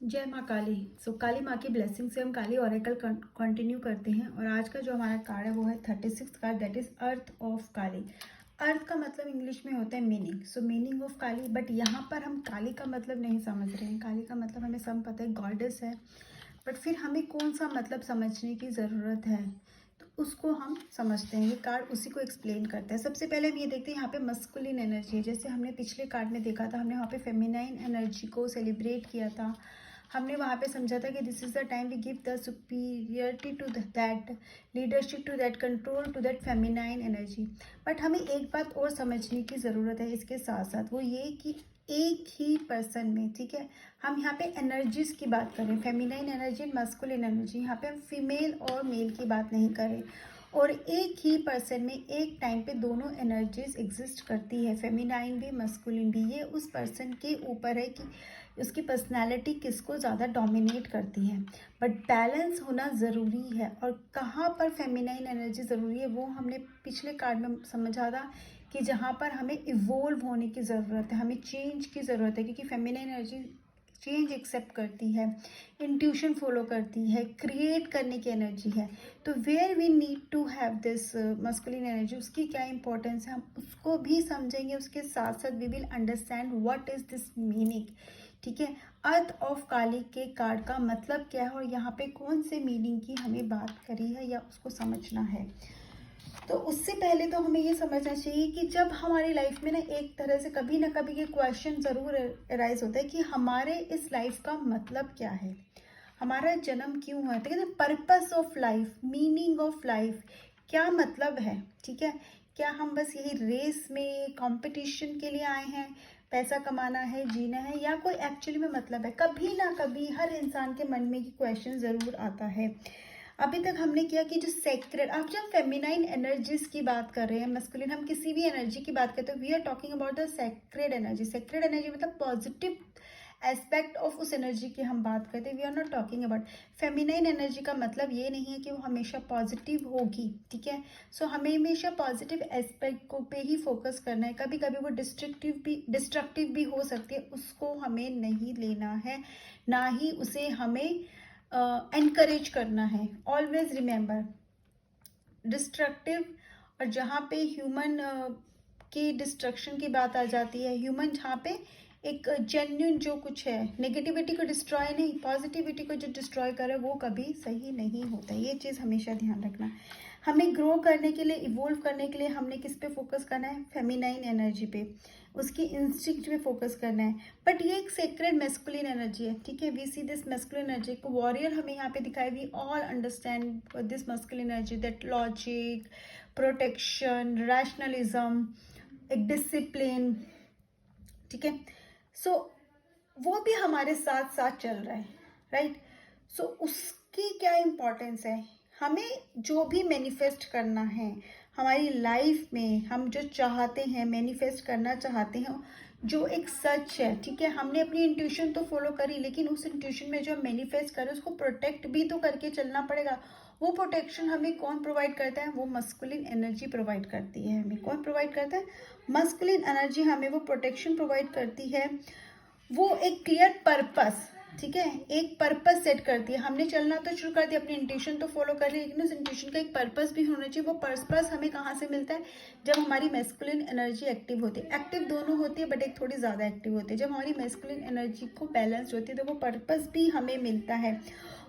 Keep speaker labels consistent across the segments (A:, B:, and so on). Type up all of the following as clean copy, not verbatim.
A: जय माँ काली। काली माँ की ब्लेसिंग से हम काली ओरेकल कंटिन्यू करते हैं और आज का जो हमारा कार्ड है वो है 36 कार्ड, दैट इज अर्थ ऑफ काली। अर्थ का मतलब इंग्लिश में होता है meaning, meaning of Kali. But यहाँ पर हम काली का मतलब नहीं समझ रहे हैं। काली का मतलब हमें सब पता है, गॉडेस है। बट फिर हमें कौन सा मतलब समझने की ज़रूरत है, तो उसको हम समझते हैं। ये कार्ड उसी को एक्सप्लेन करता है। सबसे पहले हम ये देखते हैं यहाँ पे मस्कुलिन एनर्जी है। जैसे हमने पिछले कार्ड में देखा था, हमने वहाँ पे फेमिनाइन एनर्जी को सेलिब्रेट किया था। हमने वहाँ पे समझा था कि this is the time we give the superiority to that leadership, to that control, to that feminine energy. But हमें एक बात और समझने की ज़रूरत है इसके साथ साथ, वो ये कि एक ही पर्सन में, ठीक है, हम यहाँ पे एनर्जीज की बात करें, feminine energy and masculine energy. यहाँ पे हम फीमेल और मेल की बात नहीं करें। और एक ही पर्सन में एक टाइम पे दोनों एनर्जीज एग्जिस्ट करती है, फेमिनाइन भी मस्कुलिन भी। ये उस पर्सन के ऊपर है कि उसकी पर्सनालिटी किसको ज़्यादा डोमिनेट करती है। बट बैलेंस होना ज़रूरी है। और कहाँ पर फेमिनाइन एनर्जी ज़रूरी है वो हमने पिछले कार्ड में समझा था कि जहाँ पर हमें इवोल्व होने की ज़रूरत है, हमें चेंज की ज़रूरत है, क्योंकि फेमिनाइन एनर्जी चेंज एक्सेप्ट करती है, इंट्यूशन फॉलो करती है, क्रिएट करने की एनर्जी है। तो where we need to have this masculine energy, उसकी क्या इंपॉर्टेंस है हम उसको भी समझेंगे। उसके साथ साथ we will understand what is this meaning, ठीक है। अर्थ ऑफ काली के कार्ड का मतलब क्या है और यहाँ पे कौन से मीनिंग की हमें बात करी है या उसको समझना है। तो उससे पहले तो हमें ये समझना चाहिए कि जब हमारी लाइफ में ना एक तरह से कभी ना कभी ये क्वेश्चन ज़रूर अराइज होता है कि हमारे इस लाइफ का मतलब क्या है, हमारा जन्म क्यों हुआ है। तो purpose of life, meaning of life, क्या मतलब है, ठीक है। क्या हम बस यही रेस में कंपटीशन के लिए आए हैं, पैसा कमाना है, जीना है, या कोई एक्चुअली में मतलब है। कभी ना कभी हर इंसान के मन में ये क्वेश्चन ज़रूर आता है। अभी तक हमने किया कि जो सेक्रेड, आप जब फेमिनाइन एनर्जीज की बात कर रहे हैं, मस्कुलिन, हम किसी भी एनर्जी की बात करते हैं, we are talking about the sacred energy. Sacred energy मतलब पॉजिटिव एस्पेक्ट ऑफ उस एनर्जी की हम बात करते हैं। We are not talking about feminine energy का मतलब ये नहीं है कि वो हमेशा पॉजिटिव होगी, ठीक है। हमें हमेशा पॉजिटिव एस्पेक्ट को पे ही फोकस करना है। कभी कभी वो डिस्ट्रक्टिव भी हो सकती है, उसको हमें नहीं लेना है, ना ही उसे हमें एनकरेज करना है। ऑलवेज रिमेंबर, डिस्ट्रक्टिव और जहाँ पे ह्यूमन की डिस्ट्रक्शन की बात आ जाती है, ह्यूमन जहाँ पे एक जेन्युइन जो कुछ है, नेगेटिविटी को डिस्ट्रॉय नहीं, पॉजिटिविटी को जो डिस्ट्रॉय करे वो कभी सही नहीं होता। ये चीज़ हमेशा ध्यान रखना। हमें ग्रो करने के लिए, इवोल्व करने के लिए हमने किस पे फोकस करना है, फेमिनाइन एनर्जी पे, उसकी इंस्टिंक्ट पे फोकस करना है। बट ये एक सेक्रेड मैस्कुलिन एनर्जी है, ठीक है। We see this masculine energy को वॉरियर हमें यहाँ पे दिखाई। We all understand this masculine energy, that logic, protection, rationalism, एक डिसिप्लिन, ठीक है। वो भी हमारे साथ साथ चल रहा है, राइट। उसकी क्या इम्पोर्टेंस है, हमें जो भी मैनिफेस्ट करना है हमारी लाइफ में, हम जो चाहते हैं, मैनिफेस्ट करना चाहते हैं, जो एक सच है, ठीक है। हमने अपनी इंट्यूशन तो फॉलो करी, लेकिन उस इंट्यूशन में जो हम मैनिफेस्ट करें उसको प्रोटेक्ट भी तो करके चलना पड़ेगा। वो प्रोटेक्शन हमें कौन प्रोवाइड करता है, वो मस्कुलिन एनर्जी प्रोवाइड करती है। हमें कौन प्रोवाइड करता है, मस्कुलिन एनर्जी हमें वो प्रोटेक्शन प्रोवाइड करती है। वो एक क्लियर पर्पस, ठीक है, एक पर्पस सेट करती है। हमने चलना तो शुरू कर दिया, अपनी इंट्यूशन तो फॉलो कर लिया, लेकिन उस इंट्यूशन का एक पर्पस भी होना चाहिए। वो पर्पस हमें कहाँ से मिलता है, जब हमारी मैस्कुलिन एनर्जी एक्टिव होती है। एक्टिव दोनों होती है, बट एक थोड़ी ज़्यादा एक्टिव होती है। जब हमारी मैस्कुलिन एनर्जी को बैलेंस होती है तो वो पर्पस भी हमें मिलता है।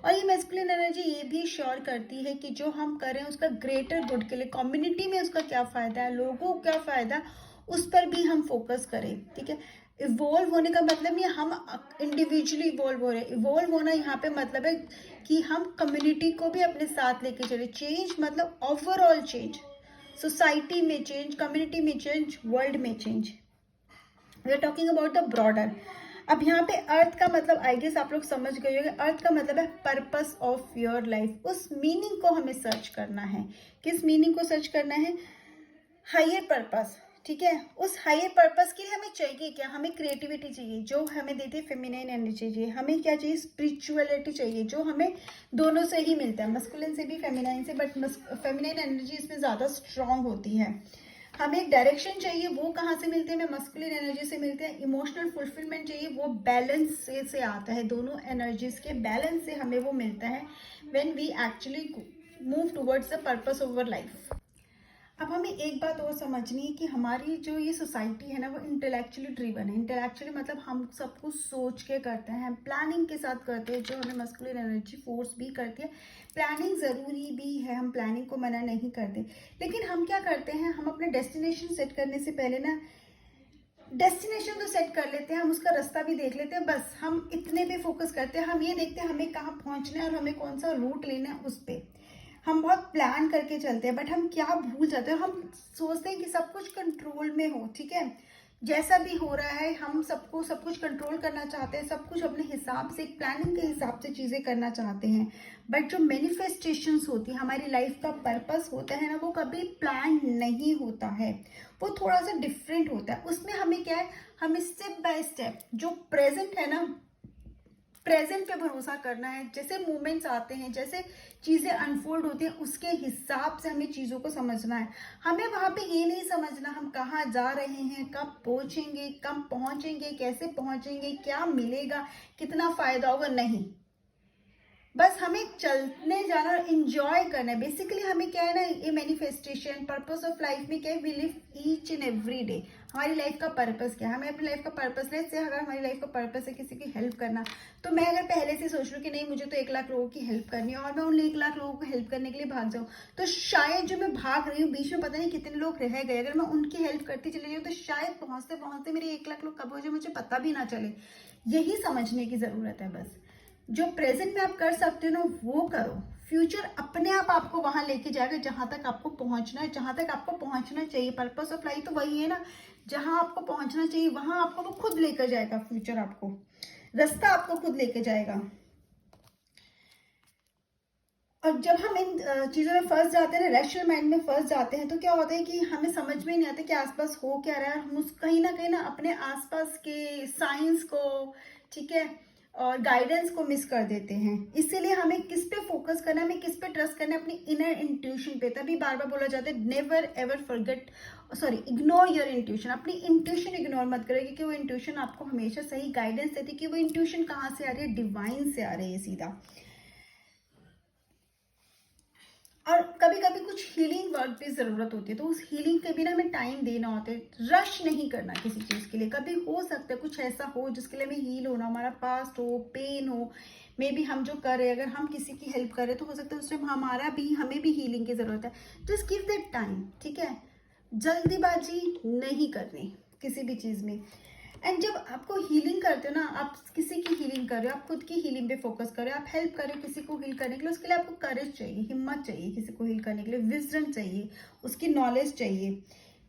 A: और ये मैस्कुलिन एनर्जी ये भी श्योर करती है कि जो हम कर रहे हैं उसका ग्रेटर गुड के लिए, कम्युनिटी में उसका क्या फ़ायदा है, लोगों को क्या फ़ायदा, उस पर भी हम फोकस करें, ठीक है। इवोल्व होने का मतलब ये हम इंडिविजुअली इवोल्व हो रहे हैं। इवोल्व होना यहाँ पे मतलब है कि हम कम्युनिटी को भी अपने साथ लेके चले। चेंज मतलब ओवरऑल चेंज, सोसाइटी में चेंज, कम्युनिटी में चेंज, वर्ल्ड में change. We are talking about the broader. अब यहाँ पे अर्थ का मतलब आई गेस आप लोग समझ गए होंगे। अर्थ का मतलब है पर्पस ऑफ योर लाइफ। उस मीनिंग को हमें सर्च करना है। किस मीनिंग को सर्च करना है, हायर पर्पस, ठीक है। उस हायर पर्पस के लिए हमें चाहिए क्या, हमें क्रिएटिविटी चाहिए, जो हमें देती है फेमिनाइन एनर्जी चाहिए। हमें क्या चाहिए, स्पिरिचुअलिटी चाहिए, जो हमें दोनों से ही मिलता है, मस्कुलिन से भी, फेमिनाइन से। बट फेमिनाइन एनर्जी इसमें ज़्यादा स्ट्रांग होती है। हमें एक डायरेक्शन चाहिए, वो कहाँ से मिलते हैं? हमें मस्कुलिन एनर्जी से मिलते हैं। इमोशनल फुलफिलमेंट चाहिए, वो बैलेंस से आता है। दोनों एनर्जीज के बैलेंस से हमें वो मिलता है when we actually move towards the purpose of our life. अब हमें एक बात और समझनी है कि हमारी जो ये सोसाइटी है ना, वो इंटेलेक्चुअली ड्रिवन है। इंटेलेक्चुअली मतलब हम सब कुछ सोच के करते हैं, हम प्लानिंग के साथ करते हैं, जो हमें मस्कुलिन एनर्जी फोर्स भी करती है। प्लानिंग ज़रूरी भी है, हम प्लानिंग को मना नहीं करते, लेकिन हम क्या करते हैं, हम अपने डेस्टिनेशन सेट करने से पहले ना, डेस्टिनेशन तो सेट कर लेते हैं, हम उसका रास्ता भी देख लेते हैं, बस हम इतने पे फोकस करते हैं। हम ये देखते हैं हमें कहाँ पहुँचना है और हमें कौन सा रूट लेना है, उस पर हम बहुत प्लान करके चलते हैं। बट हम क्या भूल जाते हैं, हम सोचते हैं कि सब कुछ कंट्रोल में हो, ठीक है, जैसा भी हो रहा है हम सबको सब कुछ कंट्रोल करना चाहते हैं, सब कुछ अपने हिसाब से, प्लानिंग के हिसाब से चीज़ें करना चाहते हैं। बट जो मैनिफेस्टेशंस होती है, हमारी लाइफ का पर्पस होता है ना, वो कभी प्लान नहीं होता है, वो थोड़ा सा डिफरेंट होता है। उसमें हमें क्या है, हमें स्टेप बाय स्टेप जो प्रेजेंट है ना, प्रेजेंट पे भरोसा करना है। जैसे मोमेंट्स आते हैं, जैसे चीज़ें अनफोल्ड होती हैं, उसके हिसाब से हमें चीज़ों को समझना है। हमें वहाँ पे ये नहीं समझना हम कहाँ जा रहे हैं, कब पहुँचेंगे, कब पहुँचेंगे, कैसे पहुँचेंगे, क्या मिलेगा, कितना फ़ायदा होगा, नहीं। बस हमें चलने जाना और इंजॉय करना है। बेसिकली हमें क्या है ना, ये मैनिफेस्टेशन पर्पस ऑफ लाइफ में क्या है, we live each and every day. हमारी लाइफ का पर्पस क्या है, हमें अपनी लाइफ का पर्पस है। से अगर हमारी लाइफ का पर्पस है किसी की हेल्प करना, तो मैं अगर पहले से सोच लूँ कि नहीं मुझे तो 1 लाख लोगों की हेल्प करनी है और मैं उन 1 लाख लोगों को हेल्प करने के लिए भाग जाऊँ, तो शायद जो मैं भाग रही हूँ बीच में पता नहीं कितने लोग रह गए, अगर मैं उनकी हेल्प करती चली जाऊँ तो शायद पहुँचते पहुँचते मेरे 1 लाख लोग कब हो जाए मुझे पता भी ना चले। यही समझने की ज़रूरत है। बस जो प्रेजेंट में आप कर सकते हो ना, वो करो। फ्यूचर अपने आप आपको वहां लेके जाएगा जहां तक आपको पहुंचना है, जहां तक आपको पहुंचना चाहिए। पर्पस ऑफ लाइफ तो वही है ना, जहां आपको पहुंचना चाहिए वहां आपको वो खुद लेकर जाएगा। फ्यूचर आपको, रास्ता आपको खुद लेके जाएगा। और जब हम इन चीज़ों में फंस जाते हैं ना, रैशनल माइंड में फंस जाते हैं, तो क्या होता है कि हमें समझ में नहीं आता कि आसपास हो क्या रहा है। हम उस कहीं ना अपने आसपास के साइंस को, ठीक है, और गाइडेंस को मिस कर देते हैं। इसीलिए हमें किस पे फोकस करना है, हमें किस पे ट्रस्ट करना है, अपनी इनर इंट्यूशन पे। तभी बार बार बोला जाता है never ever forget, sorry, ignore your intuition. अपनी इंट्यूशन इग्नोर मत करो, क्योंकि वो इंट्यूशन आपको हमेशा सही गाइडेंस देती है कि वो इंट्यूशन कहाँ से आ रही है, डिवाइन से आ रही है सीधा। और कभी कभी कुछ हीलिंग वर्क की ज़रूरत होती है, तो उस हीलिंग के भी ना हमें टाइम देना होता है। रश नहीं करना किसी चीज़ के लिए। कभी हो सकता है कुछ ऐसा हो जिसके लिए हमें हील होना, हमारा पास्ट हो, पेन हो, मे बी हम जो कर रहे हैं, अगर हम किसी की हेल्प कर रहे हैं तो हो सकता है उस टाइम हमें भी हीलिंग की ज़रूरत है। जस्ट गिव दैट टाइम, ठीक है। जल्दीबाजी नहीं करनी किसी भी चीज़ में। एंड जब आपको हीलिंग करते हो ना, आप किसी की हीलिंग कर रहे हो, आप खुद की हीलिंग पे फोकस कर रहे हो, आप हेल्प कर रहे हो किसी को हील करने के लिए, उसके लिए आपको करेज चाहिए, हिम्मत चाहिए, किसी को हील करने के लिए विजडम चाहिए, उसकी नॉलेज चाहिए,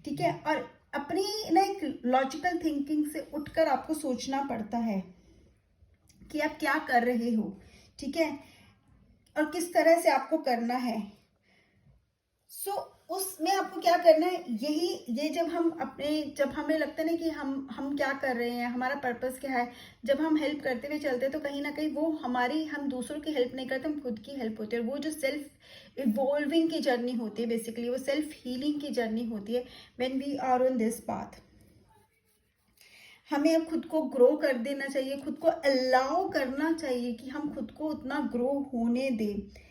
A: ठीक है। और अपनी ना एक लॉजिकल थिंकिंग से उठकर आपको सोचना पड़ता है कि आप क्या कर रहे हो, ठीक है, और किस तरह से आपको करना है। सो उसमें आपको क्या करना है, ये जब हमें लगता है ना कि हम क्या कर रहे हैं, हमारा पर्पस क्या है, जब हम हेल्प करते हुए चलते हैं तो कहीं ना कहीं वो हम दूसरों की हेल्प नहीं करते, हम खुद की हेल्प होती है। और वो जो सेल्फ इवॉल्विंग की जर्नी होती है, बेसिकली वो सेल्फ हीलिंग की जर्नी होती है। When we are on this path, हमें अब खुद को ग्रो कर देना चाहिए, खुद को अलाउ करना चाहिए कि हम खुद को उतना ग्रो होने दें।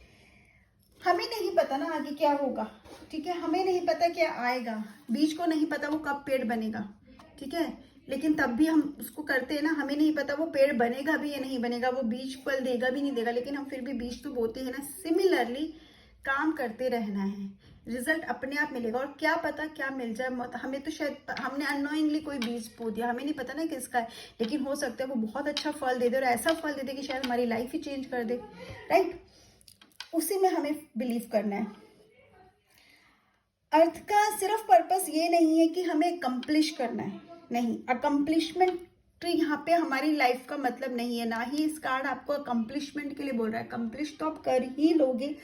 A: हमें नहीं पता ना आगे क्या होगा, ठीक है, हमें नहीं पता क्या आएगा, बीज को नहीं पता वो कब पेड़ बनेगा, ठीक है, लेकिन तब भी हम उसको करते हैं ना। हमें नहीं पता वो पेड़ बनेगा भी या नहीं बनेगा, वो बीज फल देगा भी नहीं देगा, लेकिन हम फिर भी बीज तो बोते हैं ना। सिमिलरली काम करते रहना है, रिजल्ट अपने आप मिलेगा। और क्या पता क्या मिल जाए, हमें तो शायद हमने अननोइंगली कोई बीज बो दिया, हमें नहीं पता ना किसका है, लेकिन हो सकता है वो बहुत अच्छा फल दे दे, और ऐसा फल दे दे कि शायद हमारी लाइफ ही चेंज कर दे, राइट। उसी में हमें बिलीव करना है। अर्थ का सिर्फ पर्पस ये नहीं है कि हमें अकम्प्लिश करना है, नहीं, अकम्प्लिशमेंट तो यहाँ पे हमारी लाइफ का मतलब नहीं है। ना ही इस कार्ड आपको अकम्प्लिशमेंट के लिए बोल रहा है, अकम्प्लिश तो आप कर ही लोगे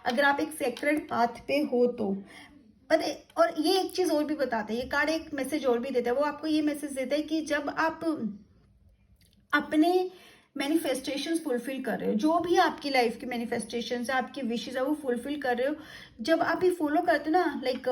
A: अगर आप एक सेक्रेड पाथ पे हो तो। पता है, और ये एक चीज और भी बताते हैं ये कार्ड, एक मैसेज और भी देता है। वो आपको ये मैसेज देता है कि जब आप अपने मैनिफेस्टेशंस फुलफिल कर रहे हो, जो भी आपकी लाइफ की मैनिफेस्टेशंस है, आपकी विशेज है, वो फुलफिल कर रहे हो। जब आप ये फॉलो करते हो ना, like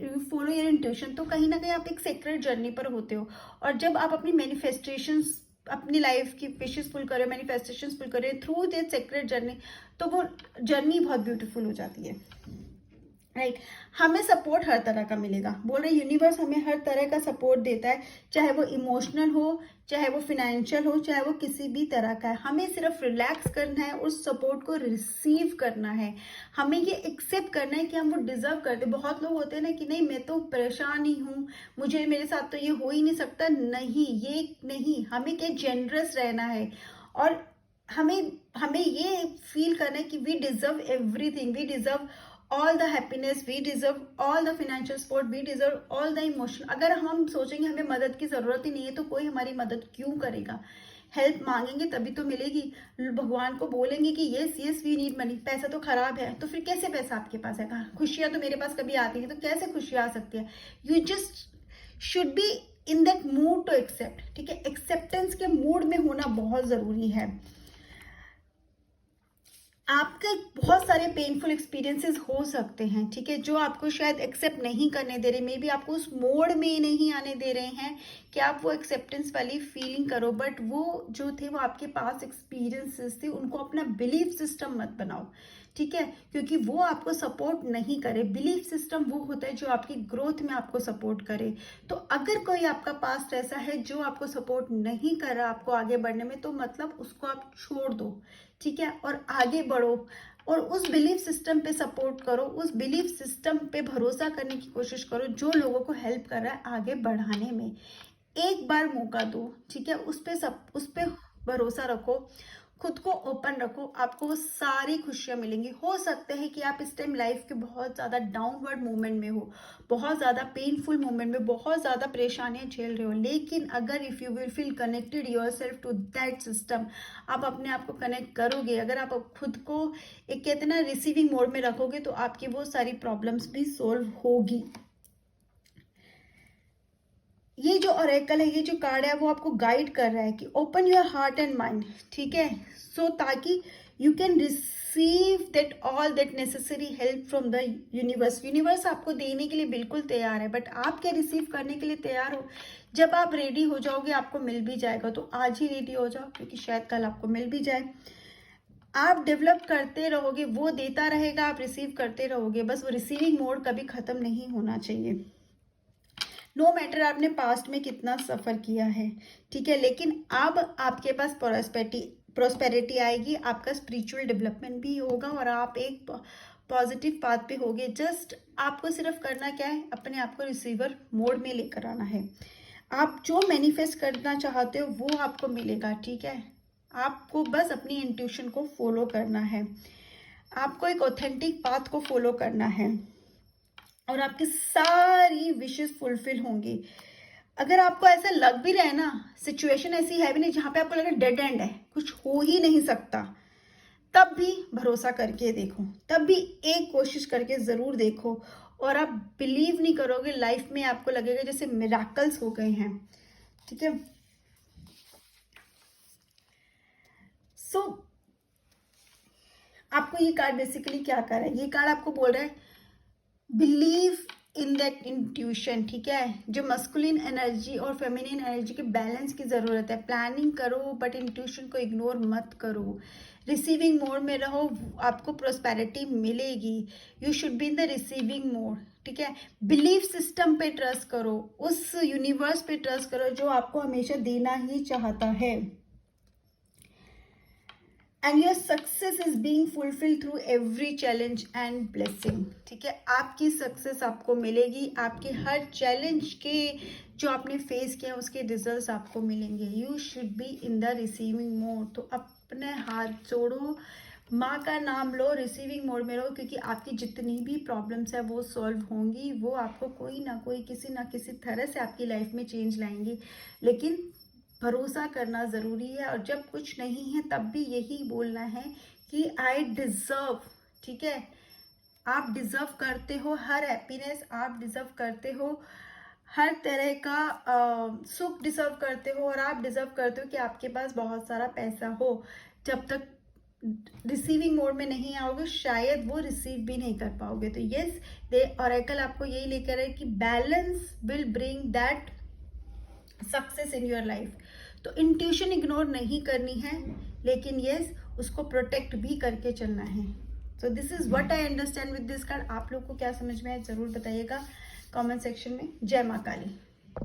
A: you follow your intuition, तो कहीं ना कहीं आप एक सीक्रेट जर्नी पर होते हो। और जब आप अपनी मैनिफेस्टेशंस, अपनी लाइफ की विशेज फुल कर रहे हो, मैनिफेस्टेशंस फुल कर रहे हो थ्रू दिस सीक्रेट जर्नी, तो वो जर्नी बहुत ब्यूटीफुल हो जाती है, राइट। हमें सपोर्ट हर तरह का मिलेगा, बोल रहे यूनिवर्स हमें हर तरह का सपोर्ट देता है, चाहे वो इमोशनल हो, चाहे वो फिनेंशियल हो, चाहे वो किसी भी तरह का है। हमें सिर्फ रिलैक्स करना है, उस सपोर्ट को रिसीव करना है। हमें ये एक्सेप्ट करना है कि हम वो डिजर्व करते हैं। बहुत लोग होते हैं ना कि नहीं, मैं तो परेशान ही हूँ, मुझे, मेरे साथ तो ये हो ही नहीं सकता। नहीं, ये नहीं, हमें क्या, जेनरस रहना है। और हमें हमें ये फील करना है कि we deserve everything, we deserve all the happiness, we deserve all the financial support, we deserve all the emotion. अगर हम सोचेंगे हमें मदद की जरूरत ही नहीं है, तो कोई हमारी मदद क्यों करेगा। हेल्प मांगेंगे तभी तो मिलेगी। भगवान को बोलेंगे कि yes yes we need money, पैसा तो खराब है, तो फिर कैसे पैसा आपके पास है, कहाँ खुशियां तो मेरे पास कभी आती है, तो कैसे खुशियां आ सकती है। You just should be in that mood to accept, ठीक है। एक्सेप्टेंस के मूड में होना बहुत जरूरी है। आपके बहुत सारे पेनफुल एक्सपीरियंसेस हो सकते हैं, ठीक है, जो आपको शायद एक्सेप्ट नहीं करने दे रहे, मे बी आपको उस मोड में नहीं आने दे रहे हैं कि आप वो एक्सेप्टेंस वाली फीलिंग करो। बट वो जो थे वो आपके पास एक्सपीरियंसेस थे, उनको अपना बिलीफ सिस्टम मत बनाओ, ठीक है, क्योंकि वो आपको सपोर्ट नहीं करे। बिलीफ सिस्टम वो होता है जो आपकी ग्रोथ में आपको सपोर्ट करे। तो अगर कोई आपका पास्ट ऐसा है जो आपको सपोर्ट नहीं कर रहा आपको आगे बढ़ने में, तो मतलब उसको आप छोड़ दो, ठीक है, और आगे बढ़ो। और उस बिलीफ सिस्टम पे सपोर्ट करो, उस बिलीफ सिस्टम पे भरोसा करने की कोशिश करो जो लोगों को हेल्प कर रहा है आगे बढ़ाने में। एक बार मौका दो, ठीक है, उस पे भरोसा रखो, खुद को ओपन रखो, आपको वो सारी खुशियां मिलेंगी। हो सकता है कि आप इस टाइम लाइफ के बहुत ज़्यादा डाउनवर्ड मोमेंट में हो, बहुत ज़्यादा पेनफुल मोमेंट में, बहुत ज़्यादा परेशानियां झेल रहे हो, लेकिन अगर if you will feel connected your self to that system, आप अपने आप को कनेक्ट करोगे, अगर आप खुद को एक कहते ना रिसीविंग मोड में रखोगे, तो आपकी वो सारी प्रॉब्लम्स भी सोल्व होगी। ये जो ऑरेकल है, ये जो कार्ड है, वो आपको गाइड कर रहा है कि open your heart and mind, ठीक है, सो ताकि you can receive that all that necessary help from the universe. Universe आपको देने के लिए बिल्कुल तैयार है, बट आप क्या रिसीव करने के लिए तैयार हो। जब आप रेडी हो जाओगे आपको मिल भी जाएगा, तो आज ही रेडी हो जाओ, क्योंकि शायद कल आपको मिल भी जाए। आप डेवलप करते रहोगे, वो देता रहेगा, आप रिसीव करते रहोगे, बस वो रिसीविंग मोड कभी खत्म नहीं होना चाहिए। नो मैटर आपने पास्ट में कितना सफ़र किया है, ठीक है, लेकिन अब आपके पास प्रोस्पेरिटी आएगी, आपका स्पिरिचुअल डेवलपमेंट भी होगा और आप एक पॉजिटिव पाथ पे होगे। जस्ट आपको सिर्फ करना क्या है, अपने आप को रिसीवर मोड में लेकर आना है। आप जो मैनिफेस्ट करना चाहते हो वो आपको मिलेगा, ठीक है। आपको बस अपनी इंट्यूशन को फॉलो करना है, आपको एक ऑथेंटिक पाथ को फॉलो करना है, और आपकी सारी विशेस फुलफिल होंगी। अगर आपको ऐसा लग भी रहा है ना, सिचुएशन ऐसी है भी नहीं जहां पे आपको लगे डेड एंड है, कुछ हो ही नहीं सकता, तब भी भरोसा करके देखो, तब भी एक कोशिश करके जरूर देखो, और आप बिलीव नहीं करोगे, लाइफ में आपको लगेगा जैसे मिराकल्स हो गए हैं, ठीक है। सो आपको ये कार्ड बेसिकली क्या कर रहा है, ये कार्ड आपको बोल रहा है बिलीव इन दैट इंट्यूशन, ठीक है। जो मस्कुलिन एनर्जी और फेमिनिन एनर्जी के बैलेंस की ज़रूरत है। प्लानिंग करो बट इंट्यूशन को इग्नोर मत करो, रिसीविंग मोड में रहो, आपको प्रोस्पेरिटी मिलेगी। You should be in the receiving mode, ठीक है। बिलीफ सिस्टम पे ट्रस्ट करो, उस यूनिवर्स पे ट्रस्ट करो जो आपको हमेशा देना ही चाहता है। And your success is being fulfil through every challenge and blessing, ठीक है। आपकी सक्सेस आपको मिलेगी, आपके हर चैलेंज के जो आपने फेस किया उसके रिजल्ट्स आपको मिलेंगे। You should be in the receiving mode, तो अपने हाथ जोड़ो, माँ का नाम लो, रिसीविंग मोड में रहो, क्योंकि आपकी जितनी भी प्रॉब्लम्स है वो सॉल्व होंगी, वो आपको कोई ना कोई किसी ना किसी तरह से आपकी लाइफ में चेंज लाएंगी। लेकिन भरोसा करना ज़रूरी है, और जब कुछ नहीं है तब भी यही बोलना है कि आई डिज़र्व, ठीक है। आप डिज़र्व करते हो हर हैप्पीनेस, आप डिज़र्व करते हो हर तरह का सुख डिजर्व करते हो और आप डिजर्व करते हो कि आपके पास बहुत सारा पैसा हो। जब तक रिसीविंग मोड में नहीं आओगे शायद वो रिसीव भी नहीं कर पाओगे। तो यस, दे ऑरेकल आपको यही लेकर है कि balance will bring that success in your life. तो इंट्यूशन इग्नोर नहीं करनी है, लेकिन यस उसको प्रोटेक्ट भी करके चलना है। So this is what I understand with this card. आप लोग को क्या समझ में आया जरूर बताइएगा कमेंट सेक्शन में। जय माँ काली।